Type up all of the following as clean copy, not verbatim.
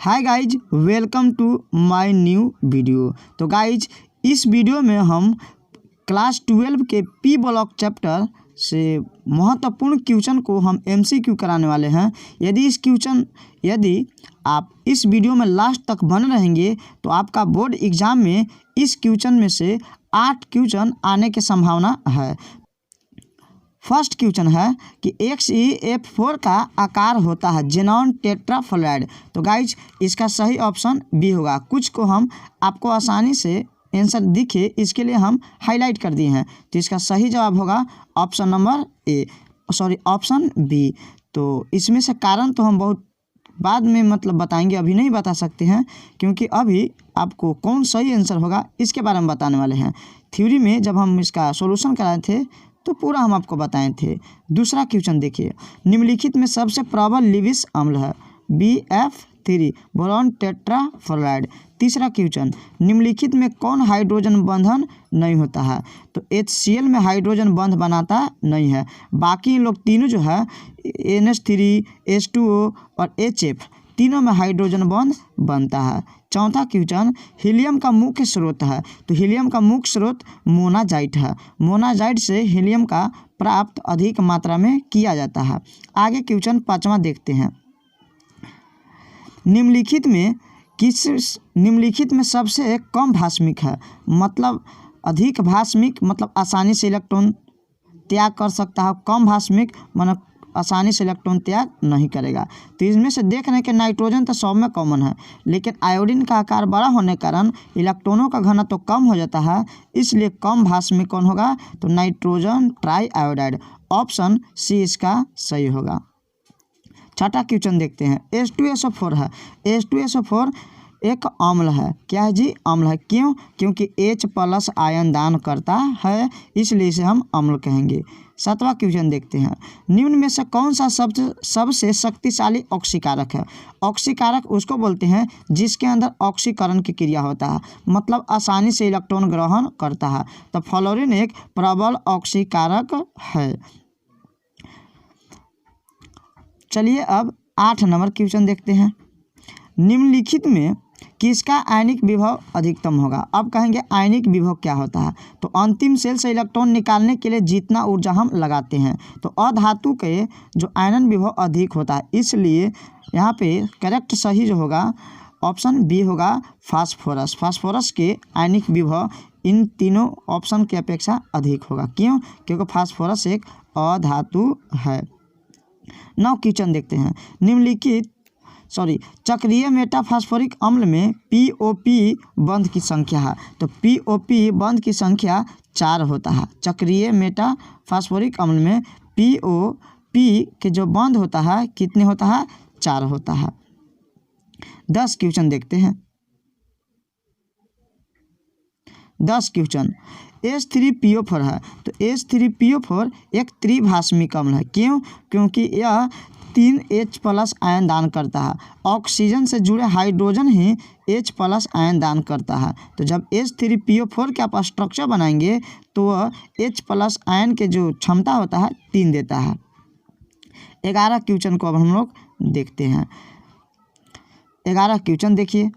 Hi guys, welcome to my new video. तो guys, इस video में हम क्लास 12 के पी ब्लॉक चैप्टर से महत्वपूर्ण क्वेश्चन को हम एमसीक्यू कराने वाले हैं। यदि आप इस वीडियो में लास्ट तक बने रहेंगे तो आपका बोर्ड एग्जाम में इस क्वेश्चन में से 8 क्वेश्चन आने की संभावना है। फर्स्ट क्वेश्चन है कि XeF4 का आकार होता है जेनॉन टेट्राफ्लोराइड। तो गाइज, इसका सही ऑप्शन बी होगा। कुछ को हम आपको आसानी से आंसर दिखे इसके लिए हम हाईलाइट कर दिए हैं। तो इसका सही जवाब होगा ऑप्शन बी। तो इसमें से कारण तो हम बहुत बाद में बताएंगे, अभी नहीं बता सकते हैं, क्योंकि अभी आपको कौन सही आंसर होगा इसके बारे में बताने वाले हैं। थ्योरी में जब हम इसका सॉल्यूशन कराए थे तो पूरा हम आपको बताए थे। दूसरा क्वेश्चन देखिए, निम्नलिखित में सबसे प्रबल लिविस अम्ल है BF3 बोरॉन टेट्राफ्लोराइड। तीसरा क्वेश्चन, निम्नलिखित में कौन हाइड्रोजन बंधन नहीं होता है? तो HCl में हाइड्रोजन बंध बनाता नहीं है। बाकी लोग तीनों जो है NH3, H2O और HF तीनों में हाइड्रोजन बॉन्ड बनता है। चौथा क्वेश्चन, हीलियम का मुख्य स्रोत है। तो हीलियम का मुख्य स्रोत मोनाजाइट है। मोनाजाइट से हीलियम का प्राप्त अधिक मात्रा में किया जाता है। आगे क्वेश्चन पांचवा देखते हैं, निम्नलिखित में सबसे कम भास्मिक है। अधिक भास्मिक आसानी से इलेक्ट्रॉन त्याग कर सकता है, कम भास्मिक आसानी से इलेक्ट्रॉन त्याग नहीं करेगा। तो इसमें से देख रहे हैं कि नाइट्रोजन तो सब में कॉमन है, लेकिन आयोडीन का आकार बड़ा होने के कारण इलेक्ट्रॉनों का घनत्व तो कम हो जाता है, इसलिए कम भास्मिक कौन होगा? तो nitrogen triiodide. Option C इसका सही होगा। छठा क्वेश्चन देखते हैं, H2SO4 है। H2SO4 एक अम्ल है। क्या है जी? अम्ल है। क्यों? क्योंकि H+ आयन दान करता है, इसलिए इसे हम अम्ल कहेंगे। सातवां क्वेश्चन देखते हैं, निम्न में से कौन सा सबसे शक्तिशाली ऑक्सीकारक है? ऑक्सीकारक उसको बोलते हैं जिसके अंदर ऑक्सीकरण की क्रिया होता है, आसानी से इलेक्ट्रॉन ग्रहण करता है। तो फ्लोरीन एक प्रबल ऑक्सीकारक है। चलिए अब 8 नंबर क्वेश्चन देखते हैं, निम्नलिखित में किसका आयनिक विभव अधिकतम होगा? अब कहेंगे आयनिक विभव क्या होता है? तो अंतिम सेल से इलेक्ट्रॉन निकालने के लिए जितना ऊर्जा हम लगाते हैं, तो अधातु के जो आयनन विभव अधिक होता है, इसलिए यहाँ पे करेक्ट सही जो होगा ऑप्शन बी होगा फास्फोरस। फास्फोरस के आयनिक विभव इन तीनों ऑप्शन की अपेक्षा अधिक होगा। क्यों? क्योंकि फास्फोरस एक अधातु है। 9 क्वेश्चन देखते हैं, चक्रीय मेटाफास्फोरिक अम्ल में POP बंध की संख्या है। तो POP बंध की संख्या 4 होता है। चक्रीय मेटाफास्फोरिक अम्ल में POP के जो बंध होता है कितने होता है? 4 होता है। 10 क्वेश्चन देखते हैं। 10 क्वेश्चन, H3PO4 है। तो H3PO4 एक त्रिभास्मिक अम्ल है। क्यों? क्योंकि यह 3H+ आयन दान करता है। ऑक्सीजन से जुड़े हाइड्रोजन ही H+ आयन दान करता है। तो जब H3PO4 के आप स्ट्रक्चर बनाएंगे तो वह H+ आयन के जो क्षमता होता है 3 देता है। 11 क्वेश्चन को अब हम लोग देखते हैं। 11 क्वेश्चन देखिए,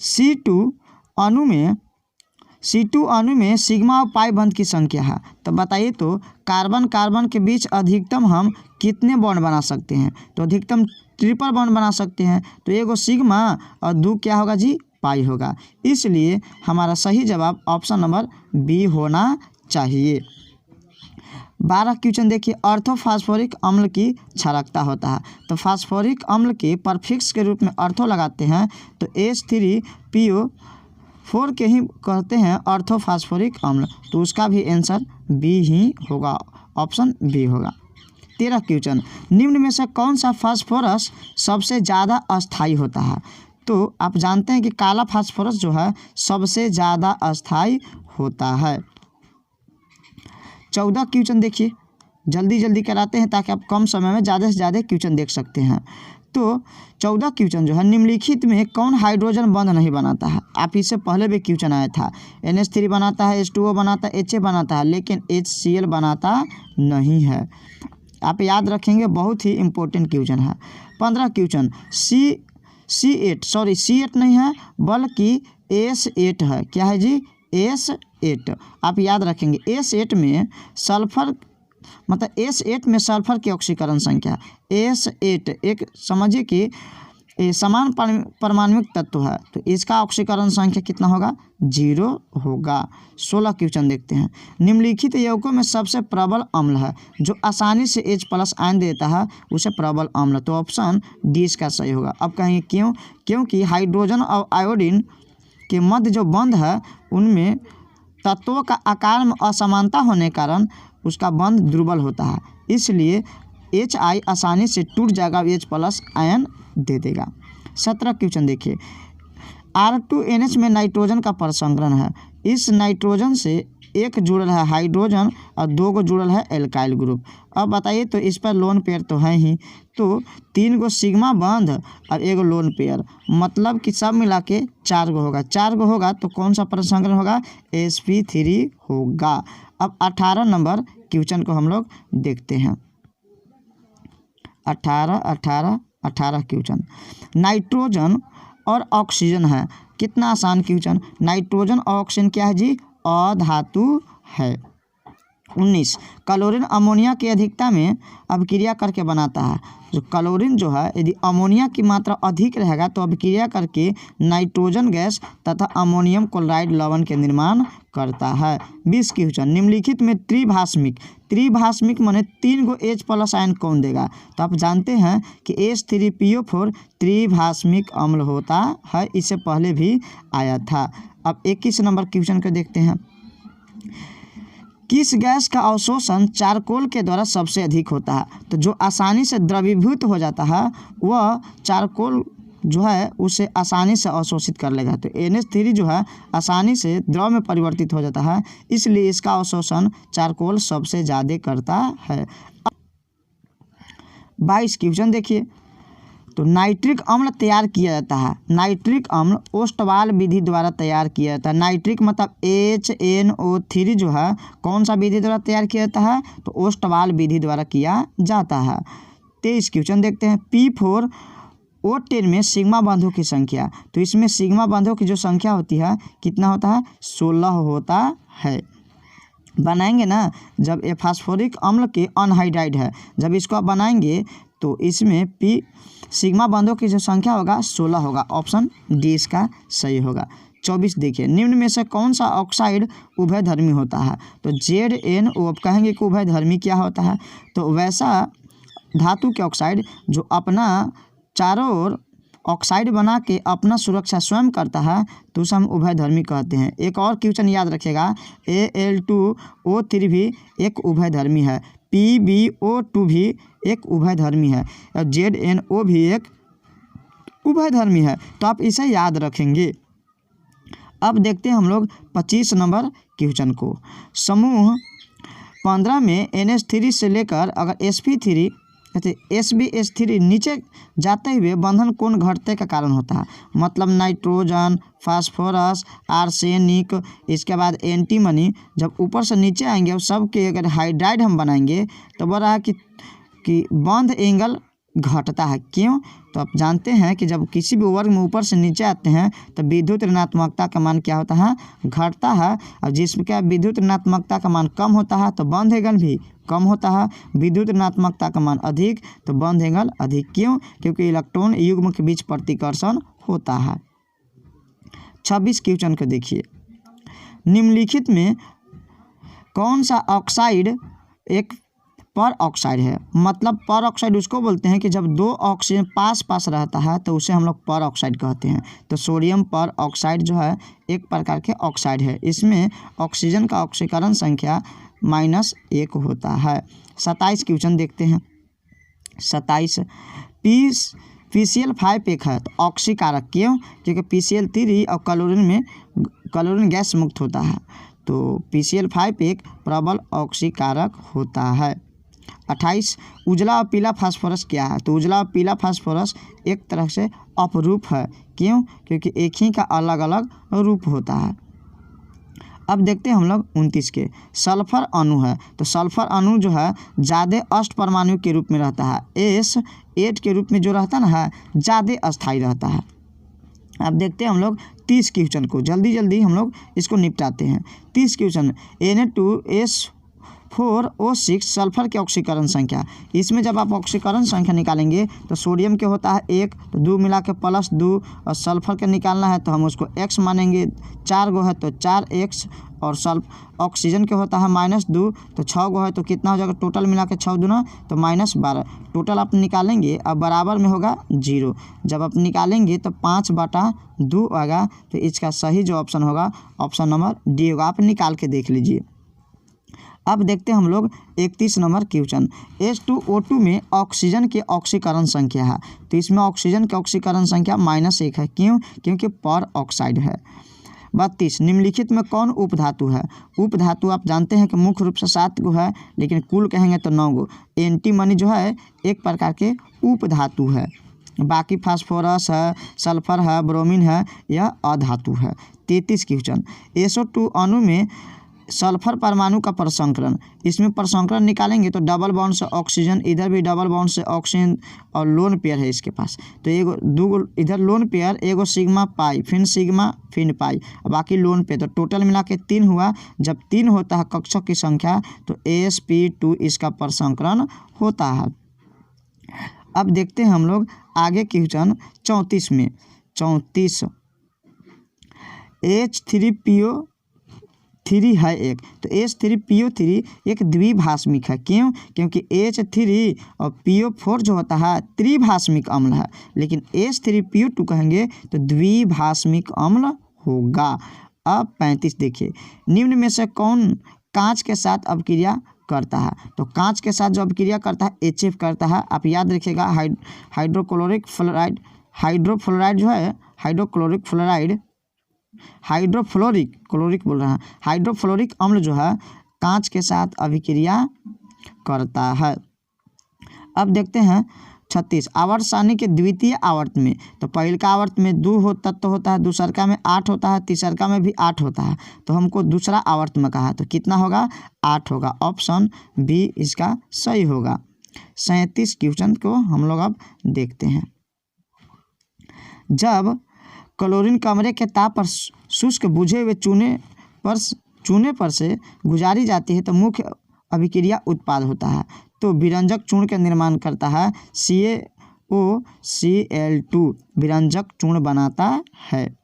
C2 अणु में सिग्मा और पाई बंध की संख्या है। तो बताइए, तो कार्बन के बीच अधिकतम हम कितने बॉन्ड बना सकते हैं? तो अधिकतम ट्रिपल बॉन्ड बना सकते हैं। तो एगो सिग्मा और 2 क्या होगा जी? पाई होगा। इसलिए हमारा सही जवाब ऑप्शन नंबर बी होना चाहिए। 12 क्वेश्चन देखिए, ऑर्थोफॉस्फोरिक अम्ल की क्षारकता होता है। तो फास्फोरिक अम्ल के परफिक्स के रूप में ऑर्थो लगाते हैं, तो H3PO4 के ही कहते हैं ऑर्थोफॉस्फोरिक अम्ल। तो उसका भी आंसर बी ही होगा, ऑप्शन बी होगा। 13 क्वेश्चन, निम्न में से कौन सा फास्फोरस सबसे ज़्यादा अस्थायी होता है? तो आप जानते हैं कि काला फास्फोरस जो है सबसे ज़्यादा अस्थायी होता है। 14 क्वेश्चन देखिए, जल्दी कराते हैं ताकि आप कम समय में ज़्यादा से ज़्यादा क्वेश्चन देख सकते हैं। तो 14 क्वेश्चन जो है, निम्नलिखित में कौन हाइड्रोजन बंध नहीं बनाता है? आप इससे पहले भी क्वेश्चन आया था। NH3 बनाता है, H2O बनाता है, HA बनाता है, लेकिन HCl बनाता नहीं है। आप याद रखेंगे, बहुत ही इम्पोर्टेंट क्वेश्चन है। 15 क्वेश्चन C8 नहीं है बल्कि S8 है। क्या है जी? S8। आप याद रखेंगे S8 में सल्फर मतलब S8 में सल्फर की ऑक्सीकरण संख्या S8 एक समझिए कि समान परमाणुक तत्व है, तो इसका ऑक्सीकरण संख्या कितना होगा? 0 होगा। 16 क्वेश्चन देखते हैं। निम्नलिखित यौगिकों में सबसे प्रबल अम्ल है जो आसानी से H+ आयन देता है उसे प्रबल अम्ल, तो ऑप्शन डी इसका सही होगा। अब कहेंगे क्यों? क्योंकि हाइड्रोजन और आयोडीन के मध्य जो बंध है उनमें तत्वों का आकार में असमानता होने के कारण उसका बंध दुर्बल होता है, इसलिए HI आसानी से टूट जाएगा, H+ आयन दे देगा। 17 क्वेश्चन देखिए। R2NH में नाइट्रोजन का परसंकरण है। इस नाइट्रोजन से एक जुड़ल है हाइड्रोजन और 2 को जुड़ल है एल्काइल ग्रुप। अब बताइए, तो इस पर लोन पेयर तो है ही, तो 3 गो सिग्मा बंध और 1 लोन पेयर, मतलब कि सब मिला के 4 गो होगा। 4 गो होगा तो कौन सा परसंकरण होगा? sp3 होगा। अब 18 नंबर क्वेश्चन को हम लोग देखते हैं। 18 क्वेश्चन। नाइट्रोजन और ऑक्सीजन है। कितना आसान क्वेश्चन। नाइट्रोजन और ऑक्सीजन क्या है जी? अधातु है। 19 क्लोरीन अमोनिया की अधिकता में अभिक्रिया करके बनाता है। जो क्लोरीन जो है यदि अमोनिया की मात्रा अधिक रहेगा तो अभिक्रिया करके नाइट्रोजन गैस तथा अमोनियम क्लोराइड लवण के निर्माण करता है। 20 क्वेश्चन। निम्नलिखित में त्रिभाषमिक माने 3 गो H+ आयन कौन देगा? तो आप जानते हैं कि H3PO4 त्रिभाषमिक अम्ल होता है, इससे पहले भी आया था। अब 21 नंबर क्वेश्चन को देखते हैं। किस गैस का अवशोषण चारकोल के द्वारा सबसे अधिक होता है? तो जो आसानी से द्रवीभूत हो जाता है वह चारकोल जो है उसे आसानी से अवशोषित कर लेगा, तो NH3 जो है आसानी से द्रव में परिवर्तित हो जाता है, इसलिए इसका अवशोषण चारकोल सबसे ज़्यादा करता है। 22 क्वेश्चन देखिए। तो नाइट्रिक अम्ल तैयार किया जाता है। नाइट्रिक अम्ल ओस्टवाल विधि द्वारा तैयार किया जाता है। नाइट्रिक मतलब HNO3 जो है कौन सा विधि द्वारा तैयार किया जाता है? तो ओस्टवाल विधि द्वारा किया जाता है। 23 क्वेश्चन देखते हैं। P4O10 में सिग्मा बंधों की संख्या, तो इसमें सिग्मा बंधों की जो संख्या होती है कितना होता है? 16 होता है। बनाएंगे ना, जब ये फास्फोरिक अम्ल के अनहाइड्राइड है, जब इसको आप बनाएंगे तो इसमें P सिग्मा बंधों की जो संख्या होगा 16 होगा। ऑप्शन डी इसका सही होगा। 24 देखिए। निम्न में से कौन सा ऑक्साइड उभयधर्मी होता है? तो ZnO। अब कहेंगे कि उभयधर्मी क्या होता है? तो वैसा धातु के ऑक्साइड जो अपना चारों ओर ऑक्साइड बना के अपना सुरक्षा स्वयं करता है तो उसे हम उभयधर्मी कहते हैं। एक और क्वेश्चन याद रखिएगा, Al2O3 भी एक उभयधर्मी है, PbO2 भी एक उभयधर्मी है और ZnO भी एक उभयधर्मी है, तो आप इसे याद रखेंगे। अब देखते हैं हम लोग 25 नंबर क्वेश्चन को। समूह 15 में NH3 से लेकर अगर sp3 SbH3 नीचे जाते हुए बंधन कोण घटते का कारण होता है, मतलब नाइट्रोजन, फास्फोरस, आर्सेनिक, इसके बाद एंटीमनी जब ऊपर से नीचे आएंगे और सब के अगर हाइड्राइड हम बनाएंगे तो बोल रहा है कि बंध एंगल घटता है। क्यों? तो आप जानते हैं कि जब किसी भी वर्ग में ऊपर से नीचे आते हैं तो विद्युत ऋणात्मकता का मान क्या होता है? घटता है। और जिसका विद्युत ऋणात्मकता का मान कम होता है तो बंध एंगल भी कम होता है। विद्युत ऋणात्मकता का मान अधिक तो बंध एंगल अधिक। क्यों? क्योंकि इलेक्ट्रॉन युग्म के बीच प्रतिकर्षण होता है। 26 क्वेश्चन को देखिए। निम्नलिखित में कौन सा ऑक्साइड एक पर ऑक्साइड है? मतलब पर ऑक्साइड उसको बोलते हैं कि जब 2 ऑक्सीजन पास पास रहता है तो उसे हम लोग पर ऑक्साइड कहते हैं। तो सोडियम पर ऑक्साइड जो है एक प्रकार के ऑक्साइड है, इसमें ऑक्सीजन का ऑक्सीकरण संख्या -1 होता है। 27 क्वेश्चन देखते हैं। 27 PCl5 एक है तो ऑक्सीकारक। क्यों? क्योंकि PCl3 और क्लोरीन गैस मुक्त होता है, तो PCl5 एक प्रबल ऑक्सीकारक होता है। 28 उजला और पीला फास्फोरस क्या है? तो उजला और पीला फास्फोरस एक तरह से अपरूप है। क्यों? क्योंकि एक ही का अलग अलग रूप होता है। अब देखते हैं हम लोग 29 के सल्फर अणु है। तो सल्फर अणु जो है ज़्यादा अष्ट परमाणु के रूप में रहता है, S8 के रूप में जो रहता है ना ज़्यादा अस्थायी रहता है। अब देखते हैं हम लोग 30 क्वेश्चन को, जल्दी जल्दी हम लोग इसको निपटाते हैं। 30 क्वेश्चन Na2S4O6 सल्फर की ऑक्सीकरण संख्या। इसमें जब आप ऑक्सीकरण संख्या निकालेंगे तो सोडियम के होता है 1, तो 2 मिला के +2, और सल्फर के निकालना है तो हम उसको x मानेंगे, 4 गो है तो 4x, और ऑक्सीजन के होता है -2, तो 6 गो है तो कितना हो जाएगा, टोटल मिला के 6 दूना तो -12। टोटल आप निकालेंगे अब बराबर में होगा 0। जब आप निकालेंगे तो 5/2 आएगा। तो इसका सही जो ऑप्शन होगा ऑप्शन नंबर डी होगा। आप निकाल के देख लीजिए। अब देखते हैं हम लोग 31 नंबर क्वेश्चन। H2O2 में ऑक्सीजन की ऑक्सीकरण संख्या है। तो इसमें ऑक्सीजन की ऑक्सीकरण संख्या -1 है। क्यों? क्योंकि पर ऑक्साइड है। 32 निम्नलिखित में कौन उपधातु है? उपधातु आप जानते हैं कि मुख्य रूप से 7 गो है, लेकिन कुल कहेंगे तो 9 गो। एंटीमनी जो है एक प्रकार के उपधातु है, बाकी फास्फोरस है, सल्फर है, ब्रोमीन है, यह अधातु है। 33 क्वेश्चन SO2 अणु में सल्फर परमाणु का प्रसंकरण। इसमें प्रसंकरण निकालेंगे तो डबल बॉन्ड से ऑक्सीजन, इधर भी डबल बॉन्ड से ऑक्सीजन, और लोन पेयर है इसके पास। तो एगो 2 इधर लोन पेयर, एगो सिग्मा पाई, फिर सिग्मा फिर पाई, बाकी लोन पेयर। तो टोटल मिला के 3 हुआ। जब 3 होता है कक्षक की संख्या तो sp2 इसका प्रसंकरण होता है। अब देखते हैं हम लोग आगे क्वेश्चन 34 में। 34 H3PO3 है एक। तो H3PO3 एक द्विभाषमिक है। क्यों? क्योंकि H3 और PO4 जो होता है त्रिभाषमिक अम्ल है, लेकिन H3PO2 कहेंगे तो द्विभाषमिक अम्ल होगा। अब 35 देखिए, निम्न में से कौन कांच के साथ अपक्रिया करता है? तो कांच के साथ जो अपक्रिया करता है HF करता है। आप याद रखिएगा, हाइड्रोक्लोरिक फ्लोराइड, हाइड्रोफ्लोराइड जो है हाइड्रोक्लोरिक फ्लोराइड, हाइड्रोफ्लोरिक अम्ल जो है कांच के साथ अभिक्रिया करता है। अब देखते हैं 36 आवर्त सारणी के द्वितीय आवर्त में। तो पहले का आवर्त में 2 तत्व होता है, दूसरका में 8 होता है, तीसरका में भी 8 होता है। तो हमको दूसरा आवर्त में कहा, तो कितना होगा? 8 होगा। ऑप्शन बी इसका सही होगा। 37 क्वेश्चन को हम लोग अब देखते हैं। जब क्लोरीन कमरे के ताप पर शुष्क बुझे हुए चूने पर से गुजारी जाती है तो मुख्य अभिक्रिया उत्पाद होता है। तो विरंजक चूर्ण का निर्माण करता है, CaOCl2 विरंजक चूर्ण बनाता है।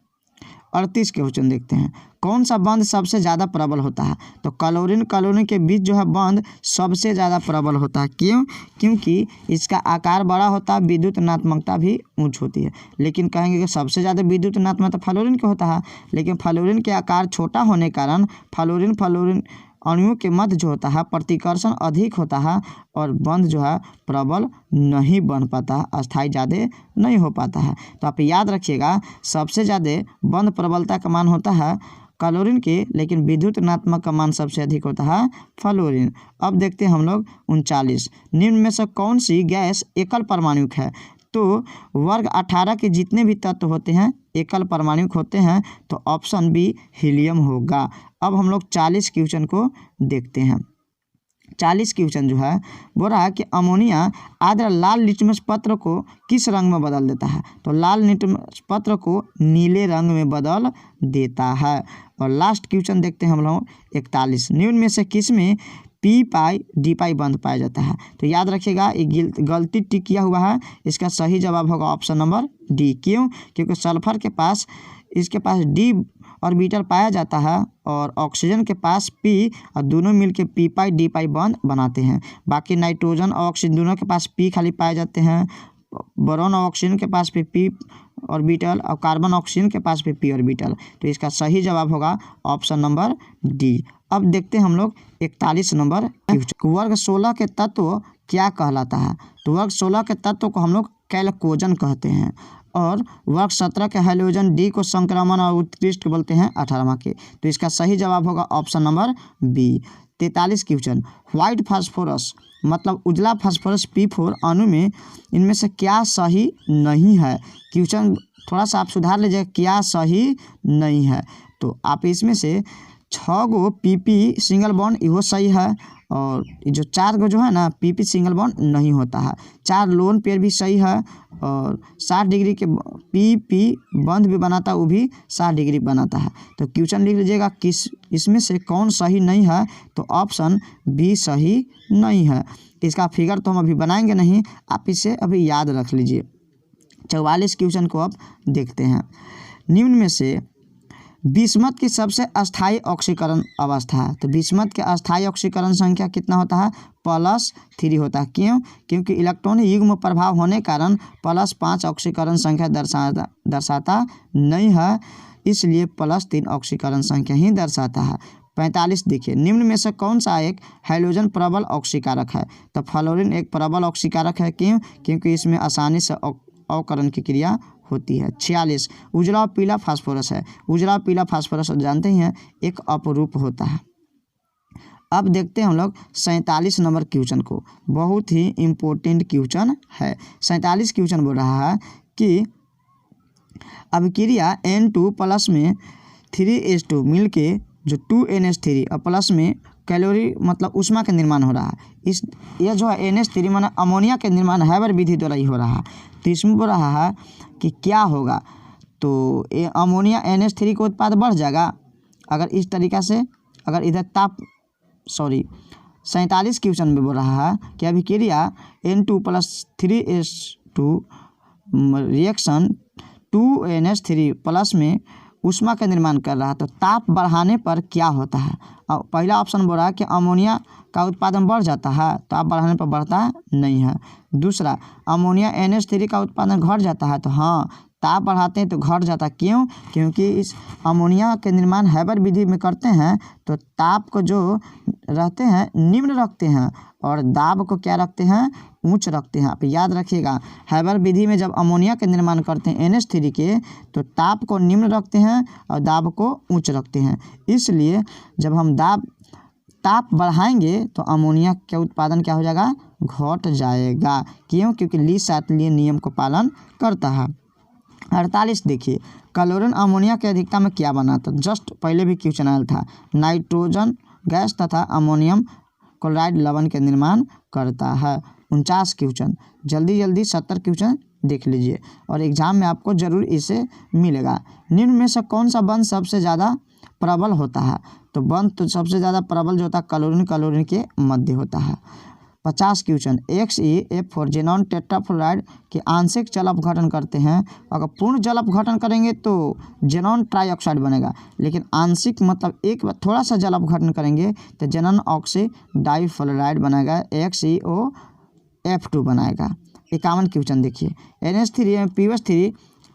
38 क्वेश्चन देखते हैं, कौन सा बंध सबसे ज़्यादा प्रबल होता है? तो क्लोरीन के बीच जो है बंध सबसे ज़्यादा प्रबल होता है। क्यों? क्योंकि इसका आकार बड़ा होता है, विद्युत ऋणात्मकता भी ऊंच होती है। लेकिन कहेंगे कि सबसे ज़्यादा विद्युत ऋणात्मकता फ्लोरीन का होता है, लेकिन फ्लोरीन के आकार छोटा होने के कारण फ्लोरीन अणुओं के मध्य जो होता है प्रतिकर्षण अधिक होता है और बंध जो है प्रबल नहीं बन पाता है, अस्थायी ज़्यादा नहीं हो पाता है। तो आप याद रखिएगा, सबसे ज़्यादा बंध प्रबलता का मान होता है क्लोरीन के, लेकिन विद्युत ऋणात्मक का मान सबसे अधिक होता है फ्लोरीन। अब देखते हैं हम लोग 39 निम्न में से कौन सी गैस एकल परमाणुक है? तो वर्ग 18 के जितने भी तत्व होते हैं एकल परमाणुक होते हैं। तो ऑप्शन बी हीलियम होगा। अब हम लोग 40 क्वेश्चन को देखते हैं। 40 क्वेश्चन जो है बोल रहा है कि अमोनिया आद्र लाल लिटमस पत्र को किस रंग में बदल देता है? तो लाल लिटमस पत्र को नीले रंग में बदल देता है। और लास्ट क्वेश्चन देखते हैं हम लोग 41 निम्न में से किस में पी पाई डी पाई बंध पाया जाता है? तो याद रखिएगा, ये गलती टिक किया हुआ है। इसका सही जवाब होगा ऑप्शन नंबर डी। क्यों? क्योंकि सल्फर के पास इसके पास डी ऑर्बिटल पाया जाता है और ऑक्सीजन के पास पी, और दोनों मिलकर पी पाई डी पाई बॉन्ड बनाते हैं। बाकी नाइट्रोजन और ऑक्सीजन दोनों के पास पी खाली पाए जाते हैं। बोरॉन और ऑक्सीजन के पास भी पी ऑर्बिटल और कार्बन ऑक्सीजन के पास भी पी ऑर्बिटल। तो इसका सही जवाब होगा ऑप्शन नंबर डी। अब देखते हैं हम लोग 41 नंबर वर्ग 16 के तत्व क्या कहलाता है? तो वर्ग 16 के तत्व को हम लोग कैल्कोजन कहते हैं, और वर्ग 17 के हाइड्रोजन डी को संक्रमण और उत्कृष्ट बोलते हैं 18वां के। तो इसका सही जवाब होगा option number B. 43 question white phosphorus मतलब उजला फास्फोरस P4 अणु में इनमें से क्या सही नहीं है? क्वेश्चन थोड़ा सा आप सुधार लीजिए, क्या सही नहीं है। तो आप इसमें से 6 गो PP सिंगल बॉन्ड इहो सही है, और जो 4 गो जो है ना PP सिंगल बॉन्ड नहीं होता है। 4 लोन पेयर भी सही है, और 60 डिग्री के PP बंध भी बनाता है, वो भी 60 डिग्री बनाता है। तो क्वेश्चन लिख लीजिएगा किस इसमें से कौन सही नहीं है, तो ऑप्शन बी सही नहीं है। इसका फिगर तो हम अभी बनाएंगे नहीं, आप इसे अभी याद रख लीजिए। 44 क्वेश्चन को अब देखते हैं। निम्न में से विषमत की सबसे अस्थायी ऑक्सीकरण अवस्था है। तो विषमत के अस्थायी ऑक्सीकरण संख्या कितना होता है? +3 होता है। क्यों? क्योंकि इलेक्ट्रॉन युग्म प्रभाव होने कारण +5 ऑक्सीकरण संख्या दर्शाता नहीं है, इसलिए +3 ऑक्सीकरण संख्या ही दर्शाता है। 45 देखिए, निम्न में से कौन सा एक हैलोजन प्रबल ऑक्सीकारक है? तो फ्लोरीन एक प्रबल ऑक्सीकारक है। क्यों? क्योंकि इसमें आसानी से अवकरण की क्रिया होती है। 46 उजला और पीला फास्फोरस है। उजला और पीला फास्फोरस जानते ही हैं एक अपरूप होता है। अब देखते हैं हम लोग 47 नंबर क्वेश्चन को, बहुत ही इम्पोर्टेंट क्वेश्चन है। 47 क्वेश्चन बोल रहा है कि अभिक्रिया N2+ में 3H2 मिल के जो 2NH3 और प्लस में कैलोरी मतलब ऊष्मा का निर्माण हो रहा है। यह जो है NH3 माना अमोनिया के निर्माण हैबर विधि द्वारा ही हो रहा है। तो इसमें बोल रहा है कि क्या होगा, तो ये अमोनिया NH3 का उत्पाद बढ़ जाएगा अगर इस तरीक़ा से, अगर इधर 47 क्वेश्चन में बोल रहा है कि अभिक्रिया N2+ 3H2 reaction 2NH3 plus में ऊष्मा का निर्माण कर रहा है। तो ताप बढ़ाने पर क्या होता है? और पहला ऑप्शन बोल रहा है कि अमोनिया का उत्पादन बढ़ जाता है, ताप बढ़ाने पर बढ़ता नहीं है। दूसरा, अमोनिया NH3 का उत्पादन घट जाता है, तो हाँ, ताप बढ़ाते हैं तो घट जाता है। क्यों? क्योंकि इस अमोनिया के निर्माण हैबर विधि में करते हैं तो ताप को जो रहते हैं निम्न रखते हैं और दाब को क्या रखते हैं? ऊंच रखते हैं। आप याद रखिएगा, हैबर विधि में जब अमोनिया के निर्माण करते हैं NH3 के, तो ताप को निम्न रखते हैं और दाब को ऊंच रखते हैं। इसलिए जब हम ताप बढ़ाएंगे तो अमोनिया का उत्पादन क्या हो जाएगा? घट जाएगा। क्यों? क्योंकि ली-शातलीय नियम को पालन करता है। 48 देखिए, क्लोरीन अमोनिया की अधिकता में क्या बनाता? जस्ट पहले भी क्वेश्चन आया था। नाइट्रोजन गैस तथा अमोनियम क्लोराइड लवण के निर्माण करता है। 49 क्वेश्चन, जल्दी 70 क्वेश्चन देख लीजिए और एग्जाम में आपको ज़रूर इसे मिलेगा। निम्न में से कौन सा बंध सबसे ज़्यादा प्रबल होता है? तो बंध तो सबसे ज़्यादा प्रबल जो होता है क्लोरीन के मध्य होता है। 50 क्वेश्चन, XeF4 जेनॉन टेट्राफ्लोराइड के आंशिक जल अपघटन करते हैं। अगर पूर्ण जल अपघटन करेंगे तो जेनॉन ट्राईऑक्साइड बनेगा, लेकिन आंशिक मतलब एक बार थोड़ा सा जल अपघटन करेंगे तो जेनॉन ऑक्सी डाईफ्लोराइड बनेगा, XeOF2 बनाएगा। 51 क्वेश्चन देखिए,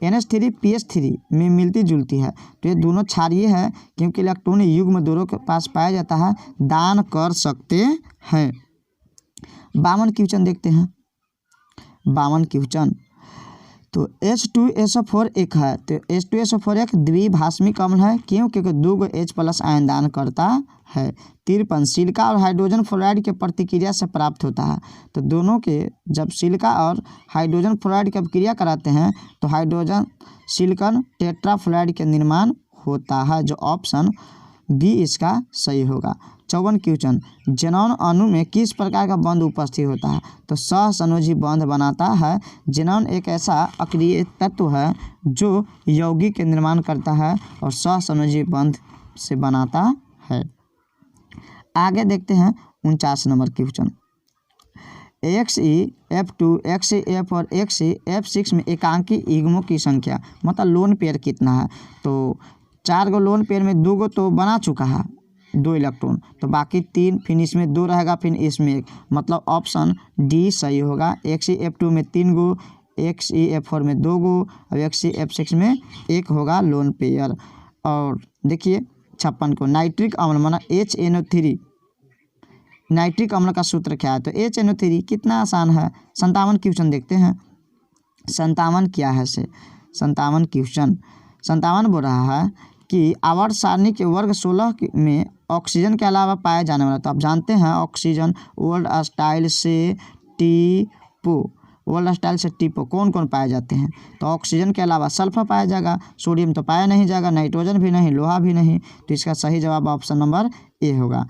NH3 में मिलती जुलती है, तो ये दोनों क्षारीय है क्योंकि इलेक्ट्रॉन युग्म दोनों के पास पाया जाता है, दान कर सकते हैं। 52 क्वेश्चन देखते हैं। 52 क्वेश्चन, तो H2SO4 एक है, तो H2SO4 एक द्विभाषमिक अम्ल है। क्यों? क्योंकि 2 H+ आयन दान करता है। 53 सिलिका और हाइड्रोजन फ्लोराइड के प्रतिक्रिया से प्राप्त होता है। तो दोनों के जब सिलिका और हाइड्रोजन फ्लोराइड की अभिक्रिया कराते हैं तो हाइड्रोजन सिलिकॉन टेट्राफ्लोराइड के निर्माण होता है, जो ऑप्शन बी इसका सही होगा। 54 क्वेश्चन, जेनॉन अणु में किस प्रकार का बंध उपस्थित होता है? तो सहसंयोजी बंध बनाता है। जेनॉन एक ऐसा अक्रिय तत्व है जो यौगिक के निर्माण करता है और सहसंयोजी बंध से बनाता है। आगे देखते हैं 49 नंबर क्वेश्चन, XeF2, XeF और XeF6 में एकांकी युग्मों की संख्या मतलब लोन पेयर कितना है? तो 4 गो लोन पेयर में 2 गो तो बना चुका है 2 इलेक्ट्रॉन, तो बाकी 3, फिर इसमें 2 रहेगा, फिर इसमें 1, मतलब ऑप्शन डी सही होगा। XeF2 में 3 गो, XeF4 में 2 गो और XeF6 में 1 होगा लोन पेयर। और देखिए 56 को, नाइट्रिक अम्ल माना HNO3, नाइट्रिक अम्ल का सूत्र क्या है? तो HNO3 कितना आसान है। 57 क्वेश्चन देखते हैं। 57 क्या है से 57 क्वेश्चन, 57 बोल रहा है कि आवर्त सारणी के वर्ग 16 में ऑक्सीजन के अलावा पाया जाने वाला, तो आप जानते हैं ऑक्सीजन वर्ल्ड स्टाइल से टीपो वोलेटाइल से टिप कौन कौन पाए जाते हैं? तो ऑक्सीजन के अलावा सल्फर पाया जाएगा, सोडियम तो पाया नहीं जाएगा, नाइट्रोजन भी नहीं, लोहा भी नहीं। तो इसका सही जवाब ऑप्शन नंबर ए होगा।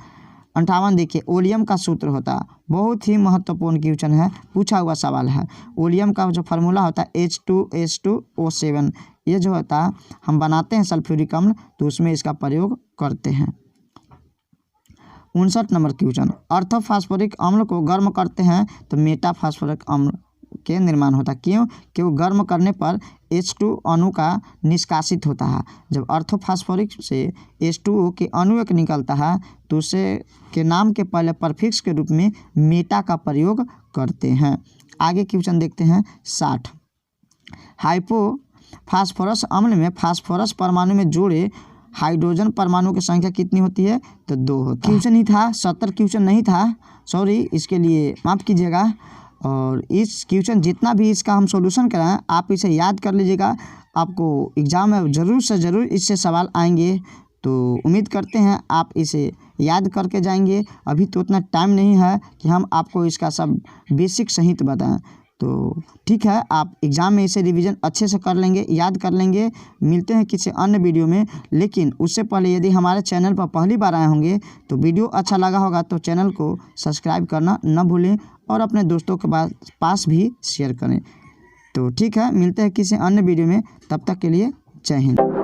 58 देखिए, ओलियम का सूत्र होता है, बहुत ही महत्वपूर्ण क्वेश्चन है, पूछा हुआ सवाल है। ओलियम का जो फार्मूला होता है H2S2O7, ये जो होता है हम बनाते हैं सल्फ्यूरिक अम्ल, तो उसमें इसका प्रयोग करते हैं। 59 नंबर क्वेश्चन, ऑर्थोफॉस्फोरिक अम्ल को गर्म करते हैं तो मेटाफॉस्फोरिक अम्ल के निर्माण होता है। क्यों? क्यों गर्म करने पर H2 अणु का निष्कासित होता है। जब ऑर्थोफॉस्फोरिक से H2O के अणु एक निकलता है तो उसे के नाम के पहले परफिक्स के रूप में मेटा का प्रयोग करते हैं। आगे क्वेश्चन देखते हैं 60। हाइपोफॉस्फोरस अम्ल में फास्फोरस परमाणु में जोड़े हाइड्रोजन परमाणु की संख्या कितनी होती है? तो 2 होता है। क्वेश्चन ही था, 70 क्वेश्चन नहीं था, सॉरी, इसके लिए माफ़ कीजिएगा। और इस क्वेश्चन जितना भी इसका हम सॉल्यूशन कराएं, आप इसे याद कर लीजिएगा, आपको एग्ज़ाम में ज़रूर से ज़रूर इससे सवाल आएंगे। तो उम्मीद करते हैं आप इसे याद करके जाएंगे। अभी तो उतना टाइम नहीं है कि हम आपको इसका सब बेसिक सहित बताएं। तो ठीक है, आप एग्ज़ाम में इसे रिवीजन अच्छे से कर लेंगे, याद कर लेंगे। मिलते हैं किसी अन्य वीडियो में, लेकिन उससे पहले यदि हमारे चैनल पर पहली बार आए होंगे तो वीडियो अच्छा लगा होगा तो चैनल को सब्सक्राइब करना न भूलें और अपने दोस्तों के पास भी शेयर करें। तो ठीक है, मिलते हैं किसी अन्य वीडियो में, तब तक के लिए जय हिंद।